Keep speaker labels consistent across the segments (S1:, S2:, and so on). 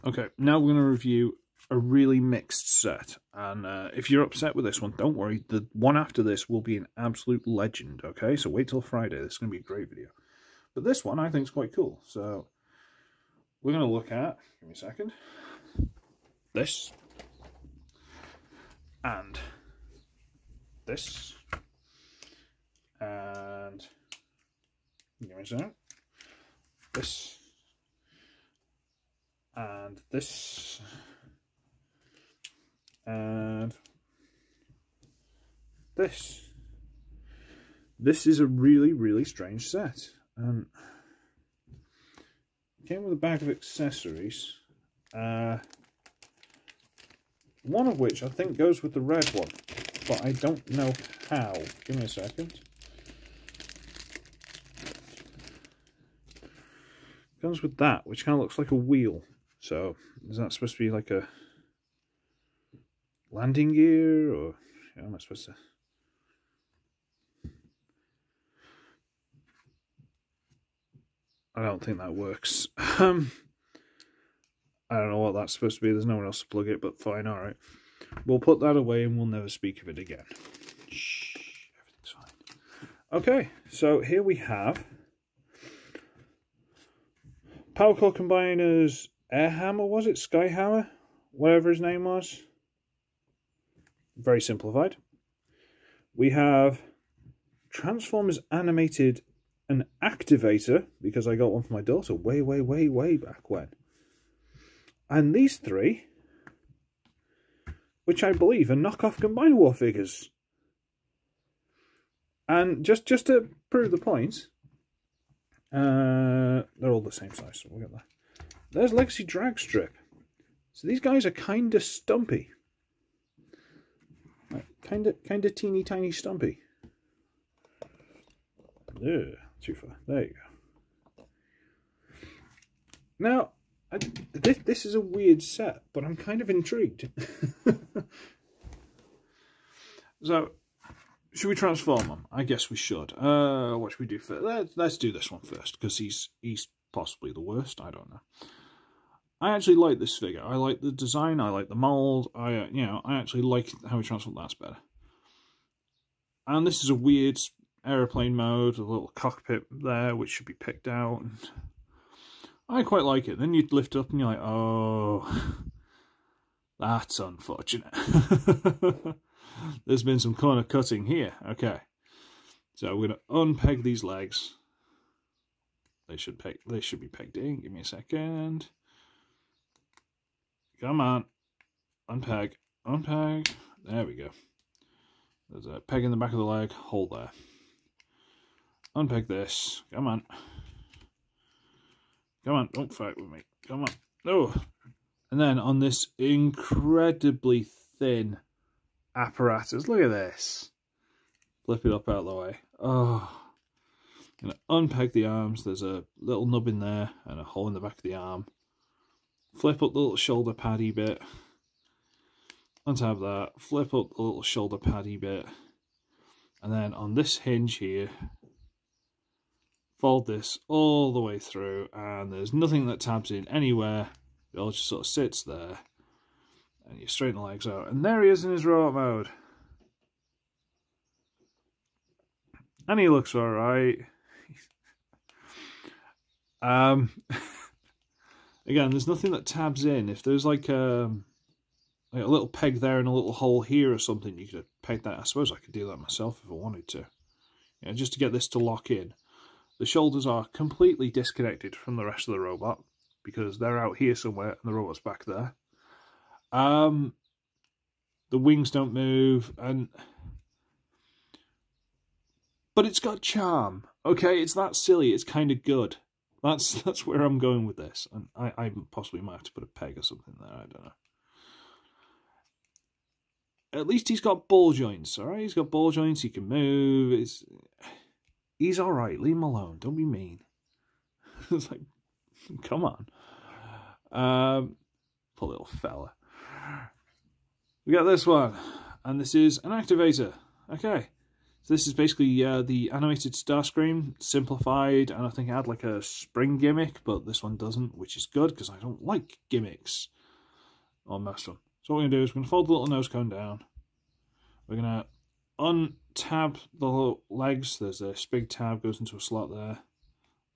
S1: Okay, now we're going to review a really mixed set. And if you're upset with this one, don't worry. The one after this will be an absolute legend, okay? So wait till Friday. This is going to be a great video. But this one I think is quite cool. So we're going to look at, give me a second, this. And this. And, give me a second, this. And this, and this. This is a really, really strange set. It came with a bag of accessories, one of which I think goes with the red one, but I don't know how. Give me a second. Comes with that, which kind of looks like a wheel. So, is that supposed to be like a landing gear, or how am I supposed to? I don't think that works. I don't know what that's supposed to be. There's no one else to plug it, but fine, alright. We'll put that away and we'll never speak of it again. Shh, everything's fine. Okay, so here we have Power Core Combiner's Air Hammer, was it? Sky Hammer? Whatever his name was. Very simplified. We have Transformers Animated an Activator, because I got one for my daughter way, way, way, way back when. And these three, which I believe are knockoff Combiner War figures. And just to prove the point, they're all the same size, so we'll get that. There's Legacy Drag Strip. So these guys are kind of stumpy. Like, kind of teeny tiny stumpy. Ugh, too far. There you go. Now, this is a weird set, but I'm kind of intrigued. So, should we transform them? I guess we should. What should we do first? Let's do this one first, because he's possibly the worst. I don't know. I actually like this figure. I like the design. I like the mold. I actually like how he transformed. That's better. And this is a weird aeroplane mode, a little cockpit there, which should be picked out. And I quite like it. Then you'd lift up and you're like, oh, that's unfortunate. There's been some corner cutting here. Okay. So we're going to unpeg these legs. They should be pegged in. Give me a second. Come on. Unpeg. Unpeg. There we go. There's a peg in the back of the leg. Hold there. Unpeg this. Come on. Come on. Don't fight with me. Come on. Oh. And then on this incredibly thin apparatus. Look at this. Flip it up out of the way. Oh. I'm going to unpeg the arms. There's a little nub in there and a hole in the back of the arm. Flip up the little shoulder paddy bit. Untap that. Flip up the little shoulder paddy bit. And then on this hinge here, fold this all the way through. And there's nothing that tabs in anywhere. It all just sort of sits there. And you straighten the legs out. And there he is in his robot mode. And he looks alright. Again, there's nothing that tabs in. If there's like a little peg there and a little hole here or something, you could peg that. I suppose I could do that myself if I wanted to. Yeah, just to get this to lock in. The shoulders are completely disconnected from the rest of the robot because they're out here somewhere and the robot's back there. The wings don't move, but it's got charm. Okay, it's that silly. It's kind of good. That's where I'm going with this. And I possibly might have to put a peg or something there. I don't know. At least he's got ball joints, all right? He's got ball joints. He can move. He's all right. Leave him alone. Don't be mean. It's like, come on. Poor little fella. We got this one. And this is an activator. Okay. So this is basically the animated Starscream simplified, and I think it had like a spring gimmick, but this one doesn't, which is good because I don't like gimmicks on most of them. So what we're going to do is we're going to fold the little nose cone down. We're going to untab the little legs. There's this big tab, goes into a slot there.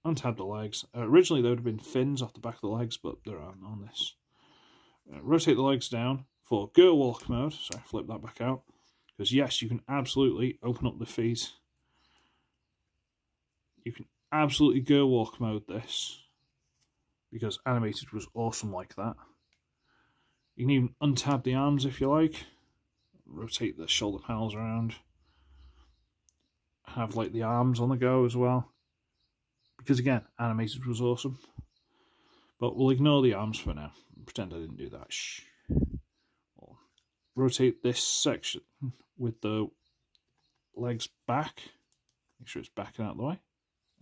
S1: Untab the legs. Originally there would have been fins off the back of the legs, but there aren't on this. Rotate the legs down for girl walk mode. So flip that back out. Because yes, you can absolutely open up the feet. You can absolutely girl walk mode this. Because animated was awesome like that. You can even untab the arms if you like. Rotate the shoulder panels around. Have like the arms on the go as well. Because again, animated was awesome. But we'll ignore the arms for now. Pretend I didn't do that. Shh. We'll rotate this section with the legs back. Make sure it's backing out of the way.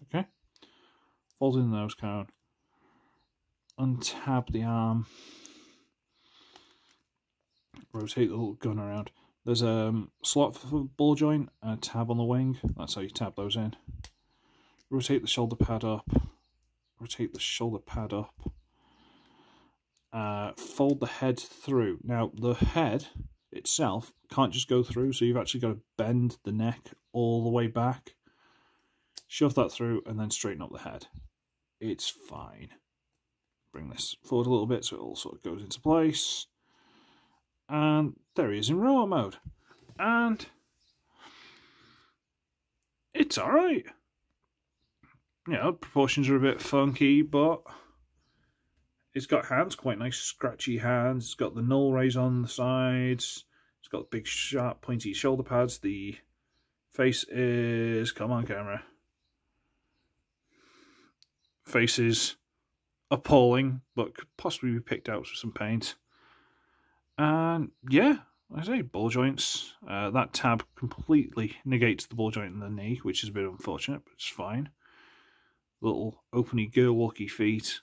S1: Okay. Fold in the nose cone. Untab the arm. Rotate the little gun around. There's a slot for ball joint and a tab on the wing. That's how you tab those in. Rotate the shoulder pad up. Rotate the shoulder pad up. Fold the head through. Now, the head itself can't just go through, so you've actually got to bend the neck all the way back. Shove that through and then straighten up the head. It's fine. Bring this forward a little bit so it all sort of goes into place. And there he is in robot mode. And it's alright. You know, proportions are a bit funky, but it's got hands, quite nice scratchy hands. It's got the null rays on the sides. It's got big sharp pointy shoulder pads. The face is, come on camera, face is appalling, but could possibly be picked out with some paint. And yeah, like I say, ball joints. That tab completely negates the ball joint in the knee, which is a bit unfortunate, but it's fine. Little openy girl walky feet.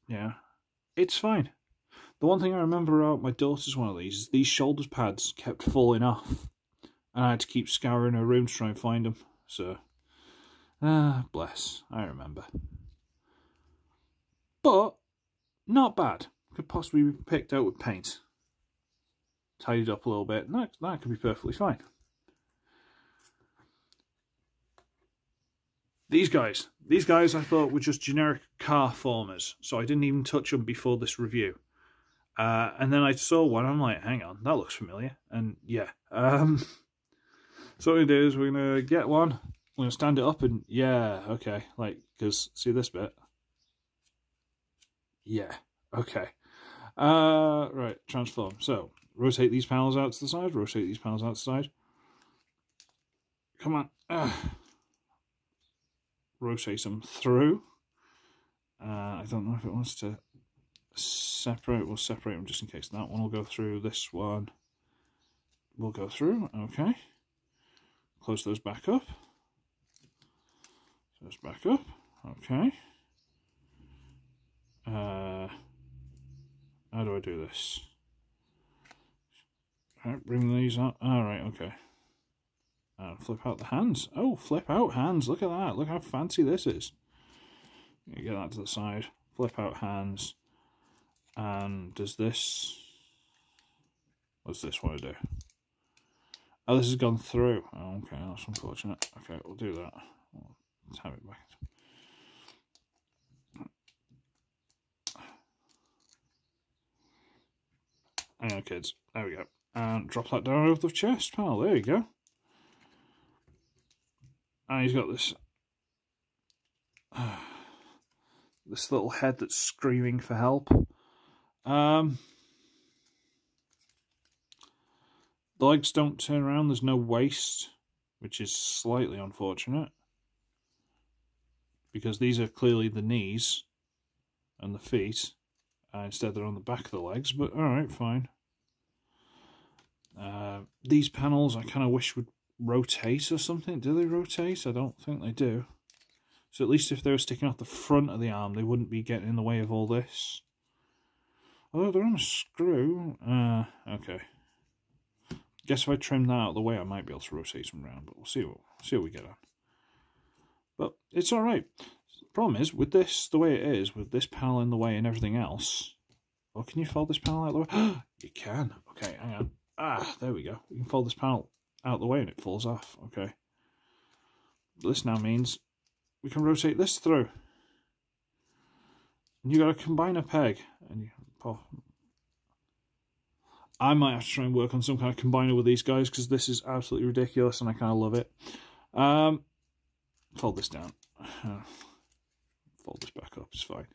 S1: Yeah, it's fine. The one thing I remember about my daughter's one of these is these shoulder pads kept falling off, and I had to keep scouring her room to try and find them. So, bless, I remember. But not bad. Could possibly be picked out with paint, tidied up a little bit. That could be perfectly fine. These guys I thought were just generic car formers, so I didn't even touch them before this review. And then I saw one, I'm like, hang on, that looks familiar. And yeah, so what we're going to do is we're going to get one, we're going to stand it up and, yeah, okay, like, because, see this bit? Yeah, okay. Right, transform. So, rotate these panels out to the side, rotate these panels out to the side. Come on. Rotate them through. I don't know if it wants to separate. We'll separate them just in case. That one will go through. This one will go through. Okay. Close those back up. Those back up. Okay. How do I do this? Alright, bring these up. Alright, okay. Flip out the hands. Oh, flip out hands. Look at that. Look how fancy this is. You get that to the side. Flip out hands. And does this... What's this want to do? Oh, this has gone through. Oh, okay, that's unfortunate. Okay, we'll do that. Let's have it back. Hang on, kids. There we go. And drop that down over the chest panel. There you go. And he's got this this little head that's screaming for help. The legs don't turn around. There's no waist, which is slightly unfortunate, because these are clearly the knees and the feet. Instead they're on the back of the legs, but alright, fine. These panels I kind of wish would rotate or something. Do they rotate? I don't think they do. So at least if they were sticking off the front of the arm, they wouldn't be getting in the way of all this. Although they're on a screw. Okay. Guess if I trim that out of the way, I might be able to rotate them around, but we'll see what we get on. But it's alright. The problem is, with this the way it is, with this panel in the way and everything else... Oh, can you fold this panel out of the way? You can. Okay, hang on. Ah, there we go. We can fold this panel out of the way and it falls off. Okay. This now means we can rotate this through. And you got a combiner peg. And you pop. I might have to try and work on some kind of combiner with these guys because this is absolutely ridiculous and I kind of love it. Fold this down. Fold this back up, it's fine.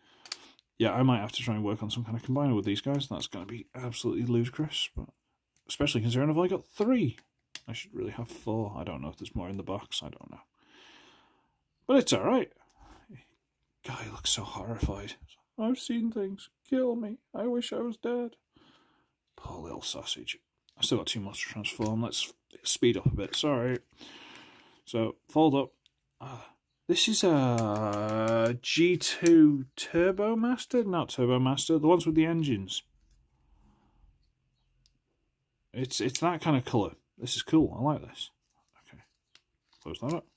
S1: Yeah, I might have to try and work on some kind of combiner with these guys. That's going to be absolutely ludicrous, but especially considering I've only got 3. I should really have 4. I don't know if there's more in the box. I don't know. But it's alright. Guy looks so horrified. I've seen things. Kill me. I wish I was dead. Poor little sausage. I still got too much to transform. Let's speed up a bit. Sorry. So, fold up. This is a G2 Turbo Master? Not Turbo Master. The ones with the engines. It's that kind of colour. This is cool. I like this. Okay. Close that up.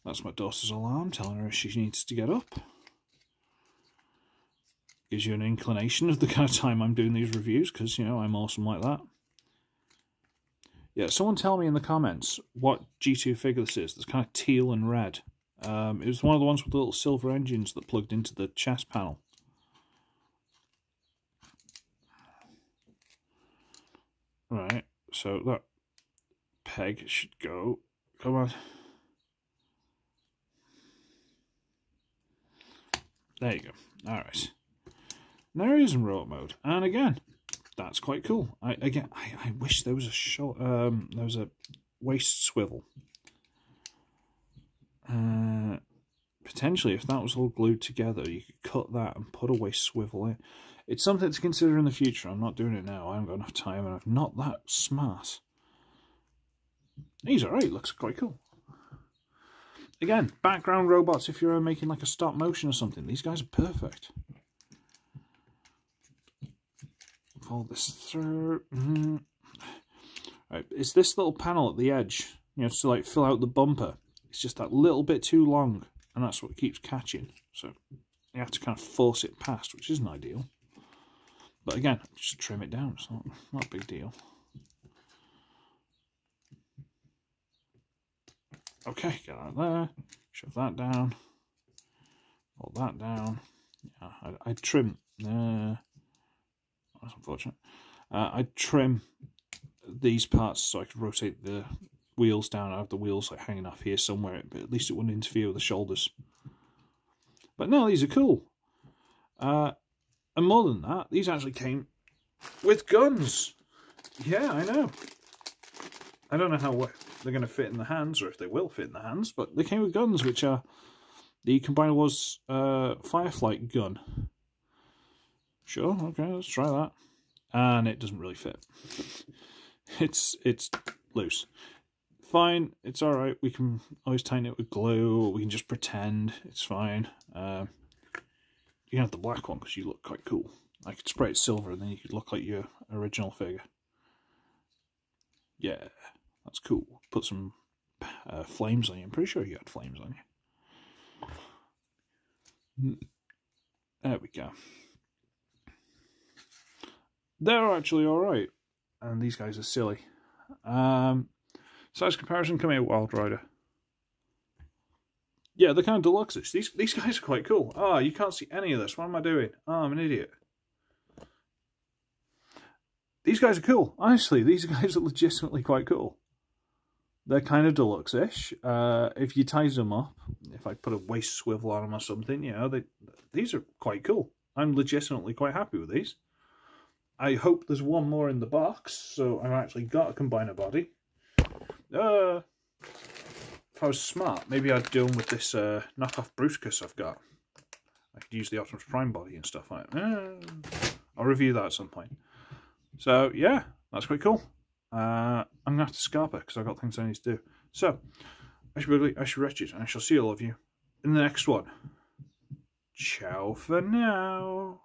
S1: That's my daughter's alarm telling her she needs to get up. Gives you an inclination of the kind of time I'm doing these reviews, because, you know, I'm awesome like that. Yeah, someone tell me in the comments what G2 figure this is. That's kind of teal and red. It was one of the ones with the little silver engines that plugged into the chest panel. Right, so that peg should go. Come on. There you go. Alright. Now he's in rote mode. And again, that's quite cool. I wish there was a waist swivel. Potentially, if that was all glued together, you could cut that and put a waist swivel in. It's something to consider in the future. I'm not doing it now. I haven't got enough time, and I'm not that smart. He's alright. Looks quite cool. Again, background robots, if you're making like a stop motion or something, these guys are perfect. Fold this through. Right, it's this little panel at the edge, you know, to like fill out the bumper. It's just that little bit too long, and that's what keeps catching. So you have to kind of force it past, which isn't ideal. But again, just trim it down. It's not a big deal. Okay, get out there. Shove that down. Hold that down. Yeah, I trim. That's unfortunate. I trim these parts so I could rotate the wheels down. I have the wheels like hanging off here somewhere, but at least it wouldn't interfere with the shoulders. But no, these are cool. And more than that, these actually came with guns. Yeah, I know. I don't know how they're going to fit in the hands, or if they will fit in the hands, but they came with guns, which are the combiner was Fireflight gun. Sure, okay, let's try that. And it doesn't really fit. It's loose. Fine, it's alright. We can always tighten it with glue, or we can just pretend. It's fine. You can have the black one because you look quite cool. I could spray it silver and then you could look like your original figure. Yeah, that's cool. Put some flames on you. I'm pretty sure you had flames on you. There we go. They're actually alright. And these guys are silly. Size comparison, come here, Wild Rider. Yeah, they're kind of deluxe-ish. These guys are quite cool. Ah, you can't see any of this. What am I doing? Oh, I'm an idiot. These guys are cool. Honestly, these guys are legitimately quite cool. They're kind of deluxe-ish. If you tighten them up, if I put a waist swivel on them or something, you know, these are quite cool. I'm legitimately quite happy with these. I hope there's one more in the box, so I've actually got a combiner body. If I was smart, maybe I'd do them with this knockoff Bruticus I've got. I could use the Optimus Prime body and stuff like that. I'll review that at some point. So, yeah, that's quite cool. I'm going to have to scarper because I've got things I need to do. So, I should be ugly, I should wretched, and I shall see all of you in the next one. Ciao for now.